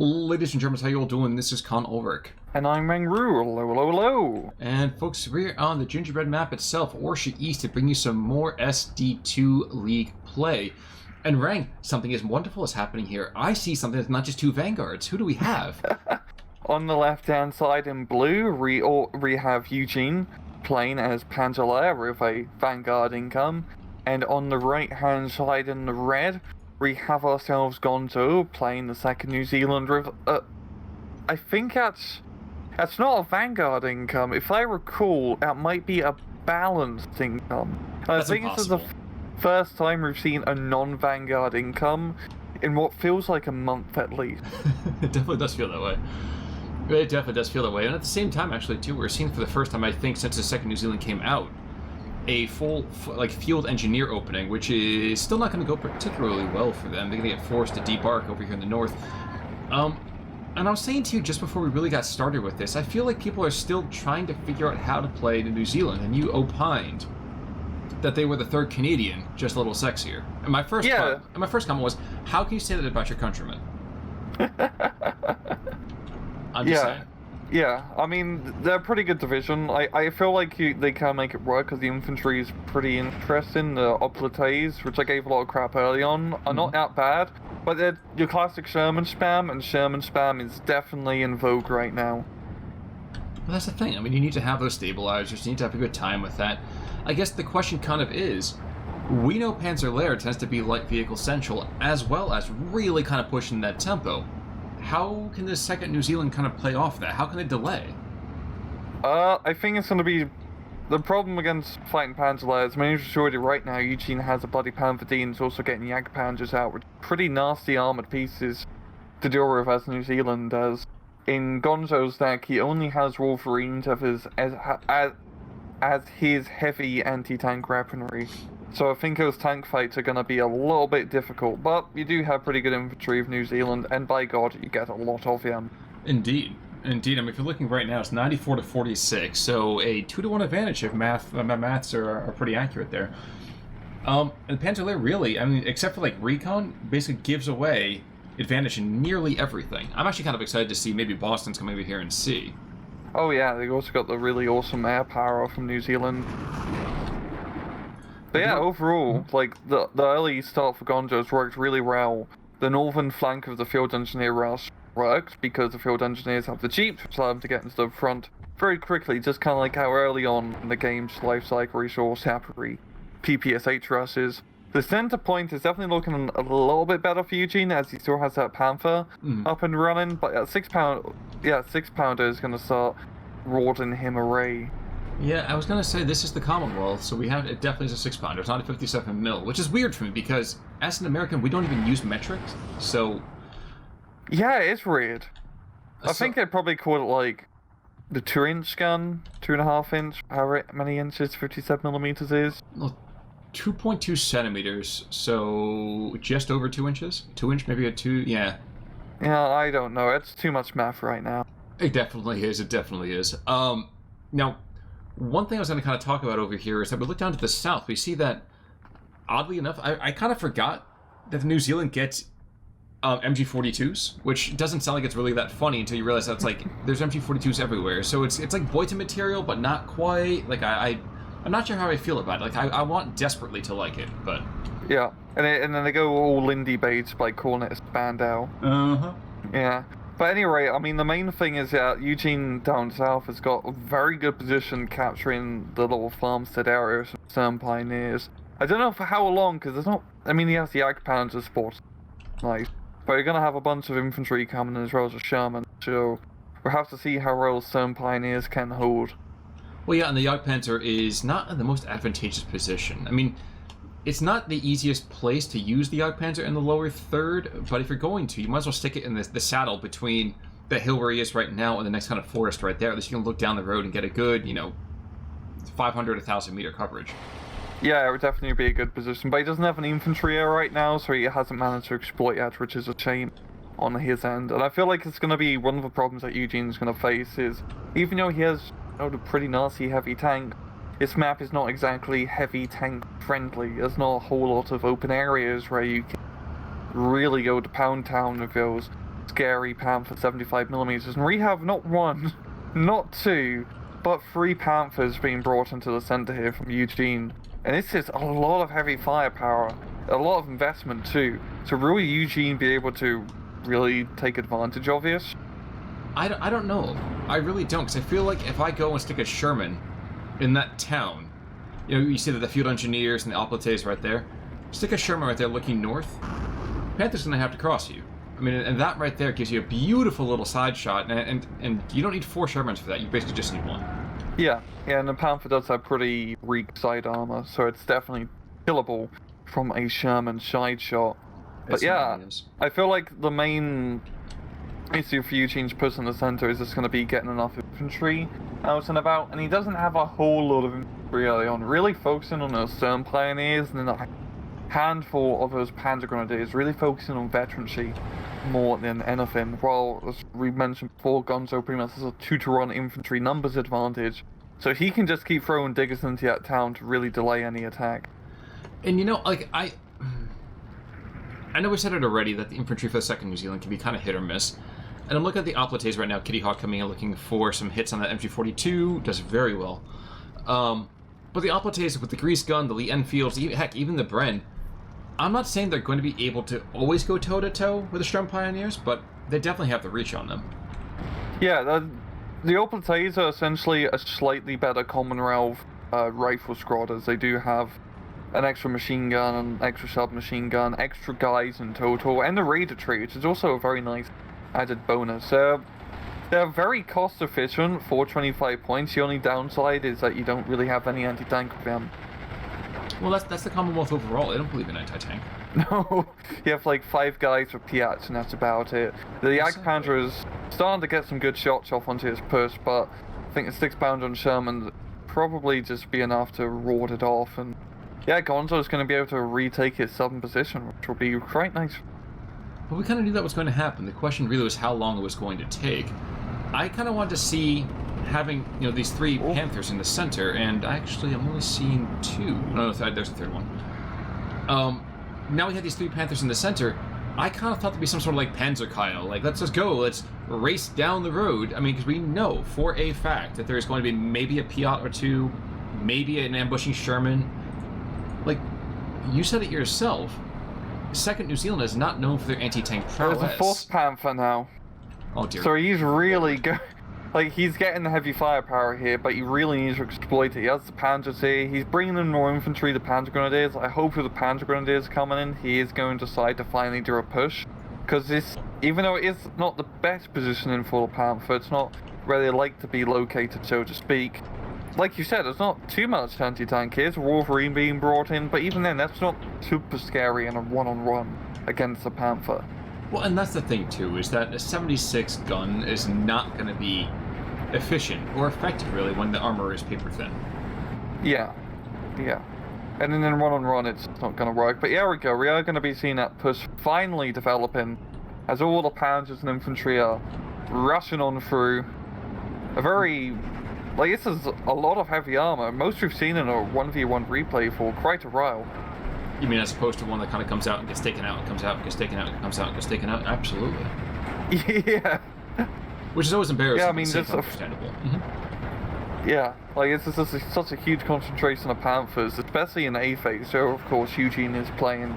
Ladies and Germans, how you all doing? This is Con Ulrich. And I'm Mangru. Hello, hello, hello. And folks, we're on the gingerbread map itself, Orsha East, to bring you some more SD2 League play. And Rang, something as wonderful is happening here. I see something that's not just two Vanguards. Who do we have? On the left-hand side in blue, we have YueJin playing as Panzer Lehr with a Vanguard income. And on the right-hand side in the red, we have ourselves Gonzo playing the second New Zealand with, I think that's not a Vanguard income. If I recall, that might be a balanced income. That's I think impossible. this is the first time we've seen a non-Vanguard income in what feels like a month at least. It definitely does feel that way. It definitely does feel that way. And at the same time, actually, too, we're seeing for the first time, I think, since the second New Zealand came out, a full field engineer opening, which is still not going to go particularly well for them. They're going to get forced to debark over here in the north. And I was saying to you just before we really got started with this, I feel like people are still trying to figure out how to play the New Zealand, and you opined that they were the third Canadian, just a little sexier. And my first comment was, how can you say that about your countrymen? I'm just saying. Yeah, I mean, they're a pretty good division. I feel like they can make it work because the infantry is pretty interesting. The oblites, which I gave a lot of crap early on, are not that bad. But they're your classic Sherman spam, and Sherman spam is definitely in vogue right now. Well, that's the thing. I mean, you need to have those stabilizers. You need to have a good time with that. I guess the question kind of is, we know Panzer Lehr tends to be light vehicle central, as well as really kind of pushing that tempo. How can the second New Zealand kind of play off that? How can they delay? I think it's going to be... The problem against fighting Panzer Lehr is majority right now, YueJin has a bloody Panther D and is also getting Jagdpanzers out with pretty nasty armoured pieces to deal with as New Zealand does. In Gonzo's deck, he only has Wolverines as his heavy anti-tank weaponry. So I think those tank fights are going to be a little bit difficult, but you do have pretty good infantry of New Zealand, and by God, you get a lot of them. Indeed. Indeed. I mean, if you're looking right now, it's 94 to 46, so a 2-to-1 advantage if my maths are pretty accurate there. And Panzer Lehr really, I mean, except for like recon, basically gives away advantage in nearly everything. I'm actually kind of excited to see maybe Boston's come over here and see. Oh yeah, they also got the really awesome air power from New Zealand. But yeah, overall, like, the early start for Gonzo's worked really well. The northern flank of the field engineer rush worked because the field engineers have the jeeps, which allow them to get into the front very quickly, just kind of like how early on in the game's life cycle we saw Sapri PPSH rushes. The center point is definitely looking a little bit better for YueJin, as he still has that Panther up and running, but at 6-pounder is going to start rewarding him array. Yeah, I was going to say, this is the Commonwealth, so we have, it definitely is a 6-pounder. It's not a 57 mil, which is weird for me, because as an American, we don't even use metrics, so... Yeah, it's weird. I think they probably call it, like, the 2-inch gun, 2.5-inch, however many inches 57mm is. Well, 2.2 centimeters, so just over 2 inches? 2-inch, maybe a 2, yeah. Yeah, I don't know, it's too much math right now. It definitely is, it definitely is. Now... One thing I was going to kind of talk about over here is that we look down to the south. We see that, oddly enough, I kind of forgot that New Zealand gets MG42s, which doesn't sound like it's really that funny until you realize that it's like, there's MG42s everywhere. So it's like Boyton material, but not quite. Like, I'm not sure how I feel about it. Like, I want desperately to like it, but... Yeah, and then they go all Lindy Bates by calling it a Spandau. Uh-huh. Yeah. But anyway, I mean, the main thing is that YueJin down south has got a very good position capturing the little farmstead areas of some pioneers. I don't know for how long, because there's not... I mean, he has the Jagdpanzer spot. Nice. But you're going to have a bunch of infantry coming as well as a Sherman, so we'll have to see how well some pioneers can hold. Well, yeah, and the Jagdpanzer is not in the most advantageous position. I mean... It's not the easiest place to use the Jagdpanzer in the lower third, but if you're going to, you might as well stick it in the saddle between the hill where he is right now and the next kind of forest right there. At least you can look down the road and get a good, 500, 1,000 meter coverage. Yeah, it would definitely be a good position, but he doesn't have an infantry air right now, so he hasn't managed to exploit that, which is a shame on his end. And I feel like it's going to be one of the problems that YueJin's going to face is, even though he has a pretty nasty heavy tank, this map is not exactly heavy tank friendly. There's not a whole lot of open areas where you can really go to Pound Town with those. scary Panther 75mm, and we have not one, not two, but 3 Panthers being brought into the center here from YueJin. And this is a lot of heavy firepower, a lot of investment too. So will YueJin be able to really take advantage of this? I don't know. I really don't, because I feel like if I go and stick a Sherman in that town, you know, you see that the field engineers and the Oplites right there, stick a Sherman right there looking north, Panther's going to have to cross you. I mean, and that right there gives you a beautiful little side shot, and you don't need 4 Shermans for that, you basically just need 1. Yeah, and the Panther does have pretty weak side armor, so it's definitely killable from a Sherman side shot. But yeah, I feel like the main issue for YueJin's push in the center is just going to be getting enough infantry out and about, and he doesn't have a whole lot of infantry early on, really focusing on those stern pioneers and then a handful of those Panzer Grenadiers, really focusing on veterancy more than anything. While, as we mentioned before, Gonzo pretty much has a 2-to-1 infantry numbers advantage, so he can just keep throwing diggers into that town to really delay any attack. And you know, like, I know we said it already that the infantry for the 2nd New Zealand can be kind of hit or miss. And I'm looking at the Oplites right now, Kitty Hawk coming in looking for some hits on that MG42, does very well. But the Oplites with the Grease Gun, the Lee Enfields, heck, even the Bren, I'm not saying they're going to be able to always go toe-to-toe with the Stern Pioneers, but they definitely have the reach on them. Yeah, the Oplites are essentially a slightly better Commonwealth rifle squad, as they do have an extra machine gun, an extra submachine gun, extra guys in total, and the Raider tree, which is also a very nice added bonus. They're very cost efficient for 25 points. The only downside is that you don't really have any anti-tank with them. Well, that's the Commonwealth overall. They don't believe in anti-tank. No, you have like 5 guys with Piats, and that's about it. The Jagdpanzer is starting to get some good shots off onto his push, but I think the 6-pounder on Sherman probably just be enough to ward it off. And yeah, Gonzo is going to be able to retake his southern position, which will be quite nice. But we kind of knew that was going to happen. The question really was how long it was going to take. I kind of wanted to see having, you know, these 3 Panthers in the center, and actually I'm only seeing 2. No, there's the 3rd one. Now we have these 3 Panthers in the center. I kind of thought there'd be some sort of like Panzer Kyle, like let's just go, let's race down the road. I mean, because we know for a fact that there's going to be maybe a Piat or 2, maybe an ambushing Sherman. Like, you said it yourself. 2nd New Zealand is not known for their anti-tank prowess. There's a 4th Panther now. Oh dear. So he's really good. Like, he's getting the heavy firepower here, but he really needs to exploit it. He has the Panzers here. He's bringing in more infantry, the Panzer Grenadiers. I hope with the Panzer Grenadiers coming in, he is going to decide to finally do a push. Because this, even though it is not the best positioning for the Panther, it's not where they like to be located, so to speak. Like you said, there's not too much anti-tank here. It's Wolverine being brought in, but even then, that's not super scary in a one-on-one against the Panther. Well, and that's the thing, too, is that a 76 gun is not going to be efficient or effective, really, when the armor is paper thin. Yeah. And then in one-on-one, it's not going to work. But yeah, we are going to be seeing that push finally developing as all the Panzers and infantry are rushing on through. A very... Like, this is a lot of heavy armor. Most we've seen in a 1v1 replay for quite a while. You mean as opposed to one that kind of comes out and gets taken out and comes out and gets taken out and comes out and gets taken out? Absolutely. Yeah. Which is always embarrassing. Yeah, I mean, just understandable. Yeah, like it's just such a huge concentration of Panthers, especially in A phase. So of course YueJin is playing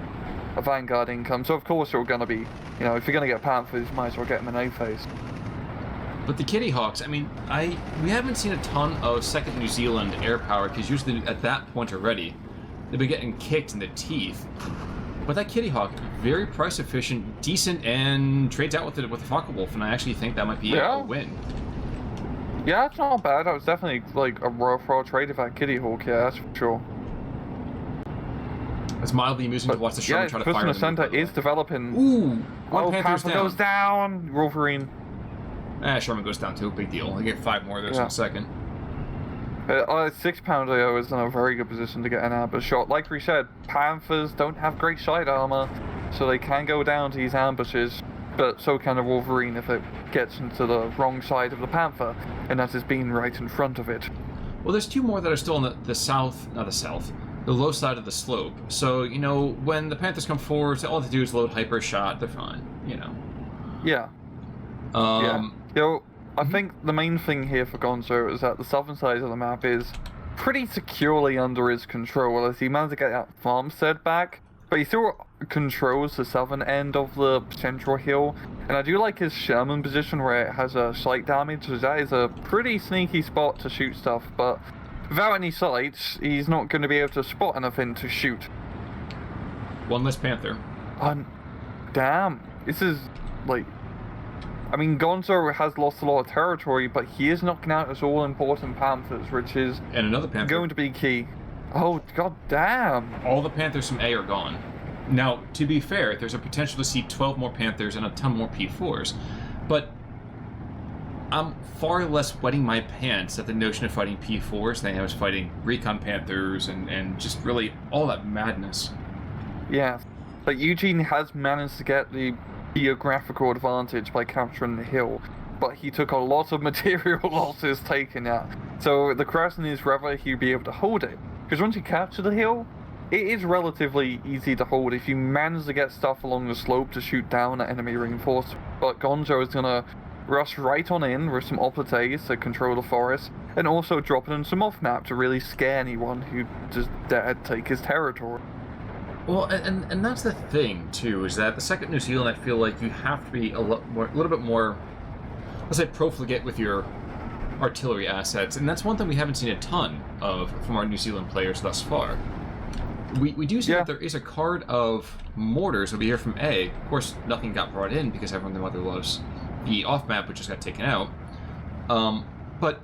a Vanguard income, so of course you're going to be, you know, if you're going to get Panthers, you might as well get them in A phase. But the Kitty Hawks, I mean, we haven't seen a ton of 2nd New Zealand air power, because usually at that point already, they've been getting kicked in the teeth. But that Kitty Hawk, very price efficient, decent, and trades out with the Focke-Wulf, and I actually think that might be a win. Yeah, it's not bad. That was definitely like a worthwhile trade of that Kitty Hawk, yeah, that's for sure. It's mildly amusing to watch the Sherman try to fire the center is developing. Ooh! One Panther goes down! Wolverine. Sherman goes down too, big deal. I get 5 more of those in a second. 6-pounder is in a very good position to get an ambush shot. Like we said, Panthers don't have great side armor, so they can go down to these ambushes, but so can a Wolverine if it gets into the wrong side of the Panther, and that is being right in front of it. Well, there's 2 more that are still on the low side of the slope. So, you know, when the Panthers come forward, all they do is load hyper shot, they're fine, you know. Yeah. Yeah. I think the main thing here for Gonzo is that the southern side of the map is pretty securely under his control, as he managed to get that farmstead back, but he still controls the southern end of the central hill, and I do like his Sherman position where it has a sight damage, so that is a pretty sneaky spot to shoot stuff, but without any sights, he's not going to be able to spot anything to shoot. One less Panther. Damn. This is, like... I mean, Gonzo has lost a lot of territory, but he is knocking out his all-important Panthers, which is... And another Panther. Going to be key. Oh, god damn. All the Panthers from A are gone. Now, to be fair, there's a potential to see 12 more Panthers and a ton more P4s, but I'm far less wetting my pants at the notion of fighting P4s than I was fighting Recon Panthers and just really all that madness. Yeah. Like, YueJin has managed to get the geographical advantage by capturing the hill, but he took a lot of material losses taking that. So the question is whether he'll be able to hold it. Because once you capture the hill, it is relatively easy to hold if you manage to get stuff along the slope to shoot down at enemy reinforcements. But Gonzo is gonna rush right on in with some oplites to control the forest, and also drop in some off-map to really scare anyone who just dare take his territory. Well, and that's the thing, too, is that the second New Zealand, I feel like you have to be a little bit more, let's say, profligate with your artillery assets, and that's one thing we haven't seen a ton of from our New Zealand players thus far. We do see that there is a card of mortars over here from A. Of course, nothing got brought in because everyone mother loves the off-map, which just got taken out. But,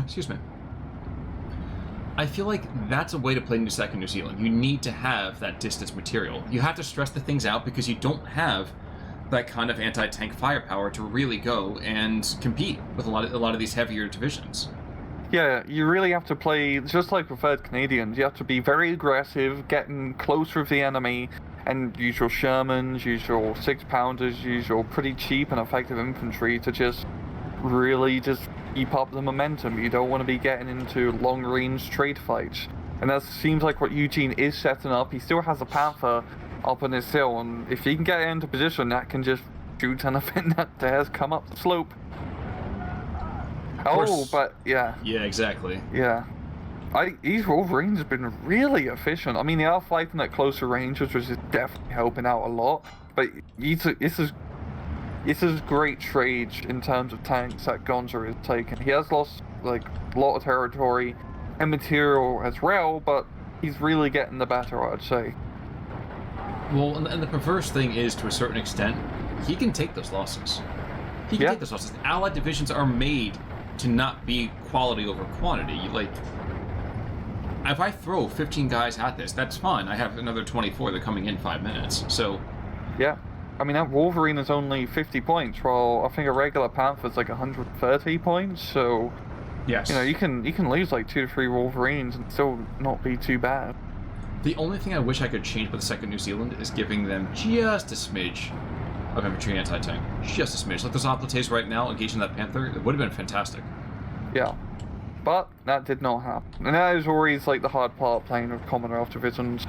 excuse me. I feel like that's a way to play second New Zealand. You need to have that distance material. You have to stress the things out because you don't have that kind of anti-tank firepower to really go and compete with a lot of these heavier divisions. Yeah, you really have to play, just like with Third Canadians, you have to be very aggressive, getting close with the enemy, and use your Shermans, use your 6-pounders, use your pretty cheap and effective infantry to just really just keep up the momentum. You don't want to be getting into long-range trade fights. And that seems like what YueJin is setting up. He still has a Panther up on his hill, and if he can get into position, that can just shoot anything that dares come up the slope. Oh, but yeah. Yeah, exactly. Yeah. These Wolverines have been really efficient. I mean, they are fighting at closer ranges, which is definitely helping out a lot. But this is great trade in terms of tanks that Gonzo is taking. He has lost like a lot of territory and material as well, but he's really getting the better, I'd say. Well, and the perverse thing is, to a certain extent, he can take those losses. He can take those losses. Allied divisions are made to not be quality over quantity. Like, if I throw 15 guys at this, that's fine. I have another 24 that are coming in 5 minutes. So, yeah. I mean, that Wolverine is only 50 points, while I think a regular Panther's like 130 points, so... Yes. You know, you can lose like 2 to 3 Wolverines and still not be too bad. The only thing I wish I could change with the second New Zealand is giving them just a smidge of infantry anti-tank. Just a smidge. Like those oplites right now engaging that Panther, it would have been fantastic. Yeah. But that did not happen. And that is always like the hard part playing with Commonwealth divisions.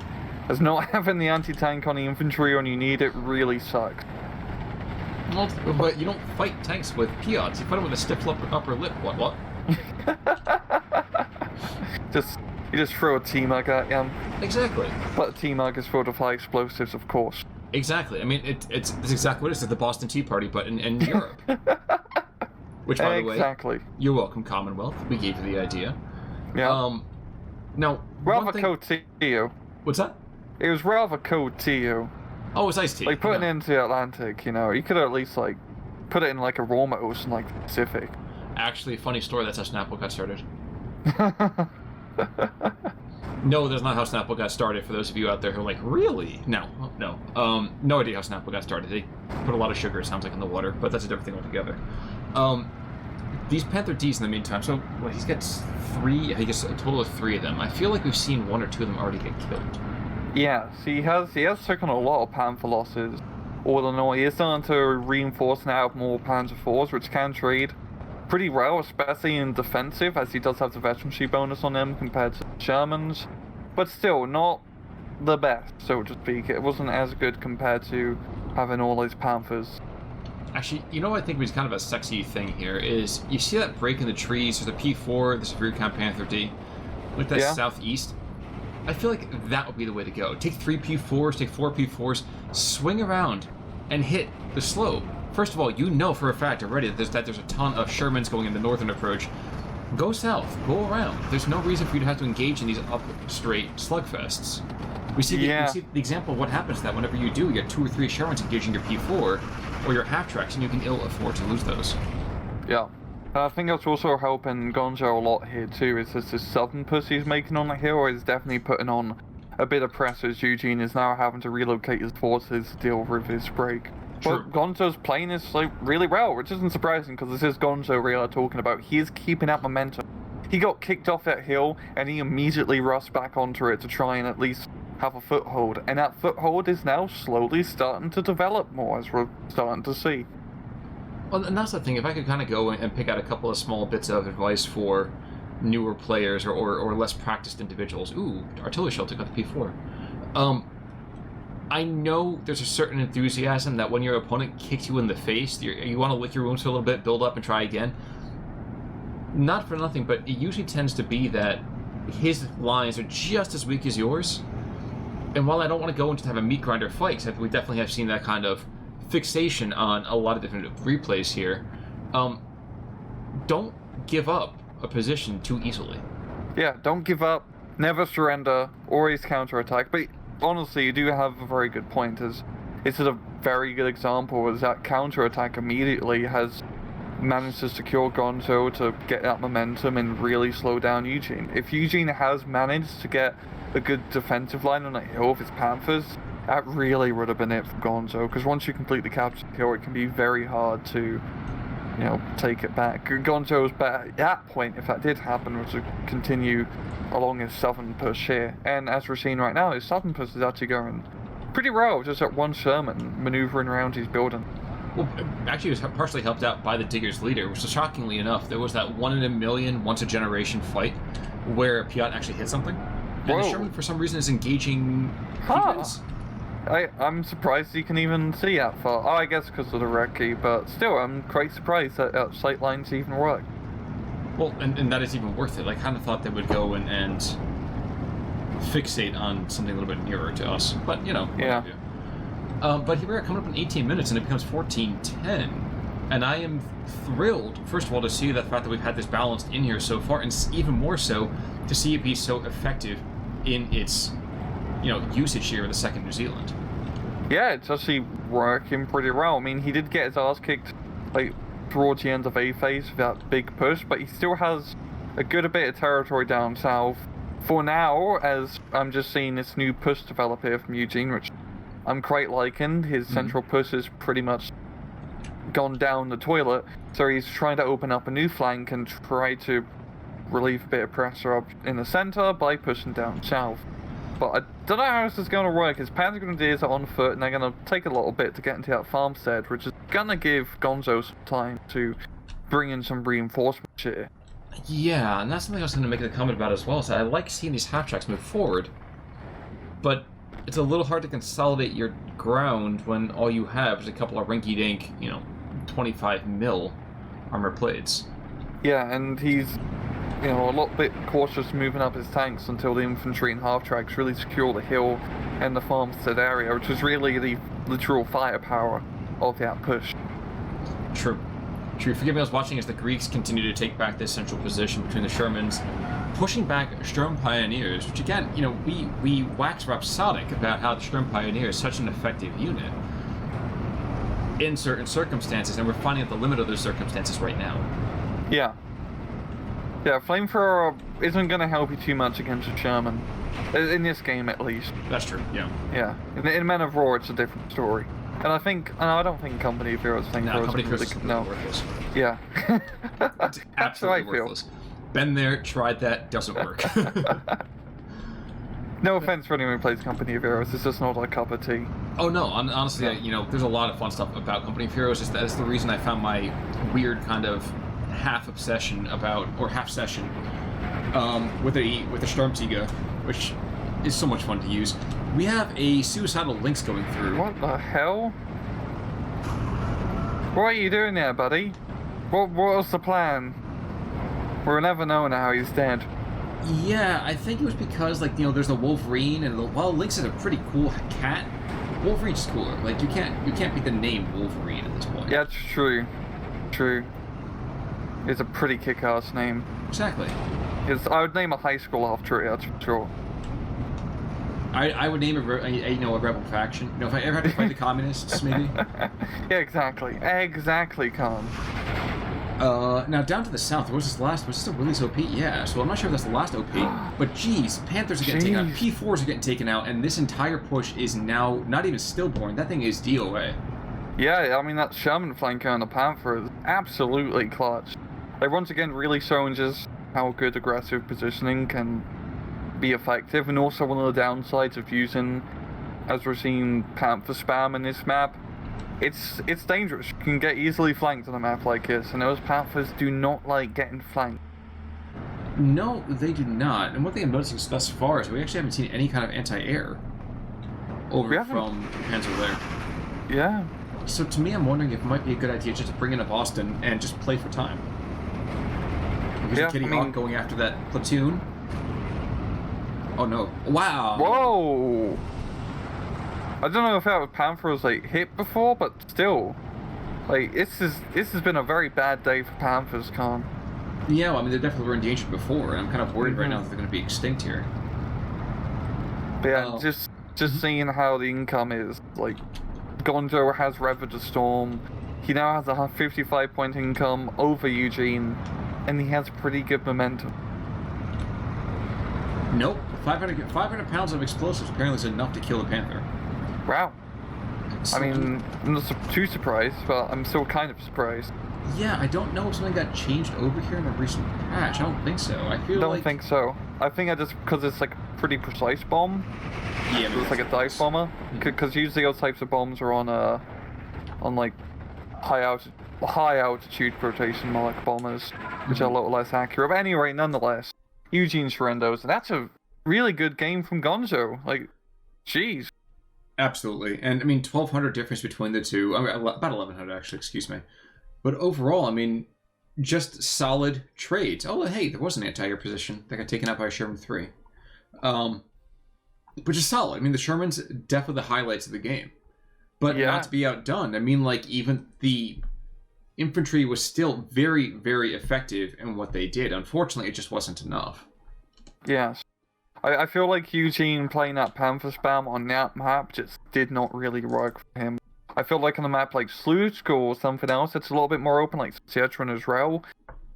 As not having the anti-tank on the infantry when you need it really sucks. Well, but you don't fight tanks with Piats, you fight them with a stiff upper lip. What? You just throw a T-Mag at them. Exactly. But the T-Mag is filled with high explosives, of course. Exactly. I mean, it's exactly what it is. It's the Boston Tea Party, but in Europe. Which, by the way, exactly. You're welcome, Commonwealth. We gave you the idea. Yeah. Now, rather cold to you. What's that? It was rather cold to you. Oh, it was iced tea. Like, putting it into the Atlantic, you know, you could at least, like, put it in, like, a warm ocean, like, the Pacific. Actually, funny story, that's how Snapple got started. No, that's not how Snapple got started, for those of you out there who are like, really? No. No idea how Snapple got started. They put a lot of sugar, it sounds like, in the water, but that's a different thing altogether. These Panther Ds in the meantime, so, what, he's got 3, I guess a total of 3 of them. I feel like we've seen 1 or 2 of them already get killed. Yeah, so he has taken a lot of Panther losses. All in all, he is starting to reinforce now with more Panzer IVs, which can trade pretty well, especially in defensive, as he does have the veterancy bonus on them compared to Shermans. But still, not the best, so to speak. It wasn't as good compared to having all those Panthers. Actually, you know what I think was kind of a sexy thing here is you see that break in the trees. There's a P4, there's a rear count Panther D. Look at that southeast. I feel like that would be the way to go. Take 3 P4s, take 4 P4s, swing around, and hit the slope. First of all, you know for a fact already that there's a ton of Shermans going in the northern approach. Go south, go around. There's no reason for you to have to engage in these up straight slugfests. We see the example of what happens to that whenever you do. You get 2 or 3 Shermans engaging your P4 or your half tracks, and you can ill afford to lose those. Yeah. I think that's also helping Gonzo a lot here too, is this southern push he's making on the hill is definitely putting on a bit of pressure as YueJin is now having to relocate his forces to deal with his break. But Gonzo's playing this like really well, which isn't surprising because this is Gonzo we are talking about. He is keeping up momentum. He got kicked off that hill and he immediately rushed back onto it to try and at least have a foothold. And that foothold is now slowly starting to develop more, as we're starting to see. Well, and that's the thing. If I could kind of go and pick out a couple of small bits of advice for newer players or less practiced individuals. Ooh, artillery shell took out the P4. I know there's a certain enthusiasm that when your opponent kicks you in the face, you want to lick your wounds for a little bit, build up, and try again. Not for nothing, but it usually tends to be that his lines are just as weak as yours. And while I don't want to go and just have a meat grinder fight, except we definitely have seen that kind of fixation on a lot of different replays here, don't give up a position too easily. Yeah, don't give up, never surrender, always counterattack. But honestly, you do have a very good point. It's a very good example as that counterattack immediately has managed to secure Gonzo to get that momentum and really slow down YueJin. If YueJin has managed to get a good defensive line on that hill with his Panthers, that really would have been it for Gonzo, because once you completely capture the hill, it can be very hard to, take it back. Gonzo's bet at that point, if that did happen, was to continue along his southern push here. And as we're seeing right now, his southern push is actually going pretty well, just at 1 Sherman, maneuvering around his building. Well, actually, it was partially helped out by the Digger's leader, which is shockingly enough, there was that 1 in a million, once a generation fight where a Piat actually hit something. And the Sherman, for some reason, is engaging Piats. I'm surprised you can even see that far. Oh, I guess because of the recce, but still, I'm quite surprised that sight lines even work. Well, and that is even worth it. I kind of thought they would go and fixate on something a little bit nearer to us, but Yeah. But here we are coming up in 18 minutes, and it becomes 14-10. And I am thrilled, first of all, to see the fact that we've had this balanced in here so far, and even more so to see it be so effective in its usage here in the second New Zealand. Yeah, it's actually working pretty well. I mean, he did get his ass kicked towards the end of A phase with that big push, but he still has a good bit of territory down south. For now, as I'm just seeing this new push develop here from YueJin, which I'm quite liking. His central push is pretty much gone down the toilet, so he's trying to open up a new flank and try to relieve a bit of pressure up in the center by pushing down south. But I don't know how this is going to work. His Panzer Grenadiers are on foot, and they're going to take a little bit to get into that farmstead, which is going to give Gonzo some time to bring in some reinforcements here. Yeah, and that's something I was going to make a comment about as well. So I like seeing these half tracks move forward, but it's a little hard to consolidate your ground when all you have is a couple of rinky-dink, 25 mil armor plates. Yeah, and he's a lot bit cautious moving up his tanks until the infantry and half tracks really secure the hill and the farmstead area, which is really the literal firepower of that push. True. Forgive me, I was watching as the Greeks continue to take back this central position between the Shermans, pushing back Sturm Pioneers, which again, we wax rhapsodic about how the Sturm Pioneer is such an effective unit in certain circumstances, and we're finding at the limit of those circumstances right now. Yeah, Flamethrower isn't going to help you too much against a Sherman. In this game, at least. That's true, yeah. Yeah. In Men of War, it's a different story. And I don't think Company of Heroes think Company of Heroes is completely worthless. Yeah. It's absolutely worthless. Been there, tried that, doesn't work. No offense for anyone who plays Company of Heroes, it's just not a cup of tea. Oh no, honestly, there's a lot of fun stuff about Company of Heroes. That's the reason I found my weird kind of half obsession or half session with the Sturmtiger, which is so much fun to use. We have a suicidal links going through. What the hell? What are you doing there, buddy? What was the plan? We'll never know now he's dead. Yeah, I think it was because, like, you know, there's the Wolverine, and while Lynx is a pretty cool cat, Wolverine's cooler. Like, you can't beat the name Wolverine at this point. Yeah, it's true. True. It's a pretty kick-ass name. Exactly. I would name a high school after it, that's for sure. I would name a rebel faction. You know, if I ever had to fight the communists, maybe. Yeah, exactly. Exactly, Khan. Now down to the south, was this a Willie's OP? Yeah, so I'm not sure if that's the last OP, but geez, Panthers are getting taken out, P4s are getting taken out, and this entire push is now not even stillborn. That thing is DOA. Yeah, I mean, that Sherman flanker on the Panther is absolutely clutch. Like, once again, really showing just how good aggressive positioning can be effective, and also one of the downsides of using, as we're seeing, Panther spam in this map. It's dangerous. You can get easily flanked on a map like this, and those Panthers do not like getting flanked. No, they do not. And one thing I'm noticing thus far is we actually haven't seen any kind of anti-air over from Panzer Lehr. Yeah. So to me, I'm wondering if it might be a good idea just to bring in a Boston and just play for time. Here's Kitty Hawk going after that platoon. Oh no! Wow! Whoa! I don't know if that Panther was like hit before, but still, like this has been a very bad day for Panthers, Khan. Yeah, well, I mean they definitely were endangered before, and I'm kind of worried right now that they're going to be extinct here. But yeah, just seeing how the income is, like Gonzo has Revered the Storm, he now has a 55-point income over YueJin, and he has pretty good momentum. Nope, 500 pounds of explosives apparently is enough to kill a Panther. Wow. I mean, I'm not too surprised, but I'm still kind of surprised. Yeah, I don't know if something got changed over here in a recent patch. I don't think so. I don't think so. I think because it's like a pretty precise bomb. Yeah, it's like a dive bomber. Because usually those types of bombs are on like high altitude rotation bombers, which are a little less accurate. But anyway, nonetheless, YueJin Sharendos, and that's a really good game from Gonzo. Like, jeez. Absolutely, and I mean 1,200 difference between the two. I mean, about 1,100 actually. Excuse me. But overall, I mean, just solid trades. Oh, hey, there was an anti-air position that got taken out by a Sherman 3. But just solid. I mean, the Sherman's definitely the highlights of the game. But not to be outdone. I mean, like, even the infantry was still very, very effective in what they did. Unfortunately, it just wasn't enough. Yes. I feel like YueJin playing that Panther spam on that map just did not really work for him. I feel like on a map like Slusk or something else that's a little bit more open, like Saskatchewan as well,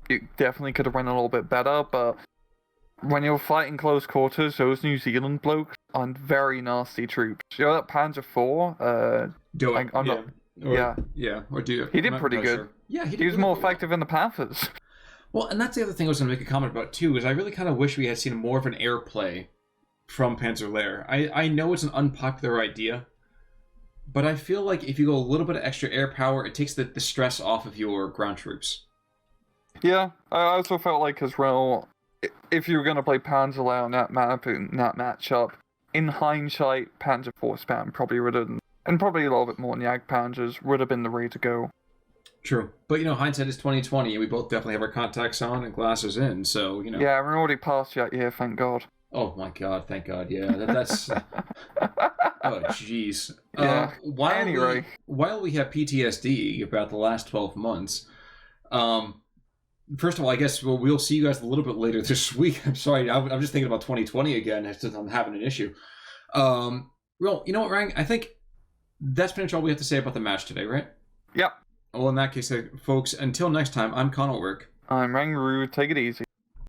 it definitely could have run a little bit better, but when you're fighting close quarters, those New Zealand blokes are very nasty troops. You know that Panzer IV? He did pretty good. Sure. Yeah, he was more effective in the Panthers. Well, and that's the other thing I was going to make a comment about, too, is I really kind of wish we had seen more of an air play from Panzer Lehr. I know it's an unpopular idea, but I feel like if you go a little bit of extra air power, it takes the stress off of your ground troops. Yeah, I also felt like as well, if you were going to play Panzer Lehr on that map, in that matchup, in hindsight, Panzer IV spam probably would have, and probably a little bit more Nyak Panzers, would have been the way to go. True. But, you know, hindsight is 20/20, and we both definitely have our contacts on and glasses in, so, you know. Yeah, we're already past that year, thank God. Oh, my God, thank God, yeah. That's... oh, jeez. Yeah. While we have PTSD about the last 12 months, first of all, I guess we'll see you guys a little bit later this week. I'm sorry, I'm just thinking about 2020 again, since I'm having an issue. Well, you know what, Rang? I think that's pretty much all we have to say about the match today, right? Yeah. Well, in that case, folks, until next time, I'm Connell Work. I'm Rang Ru. Take it easy.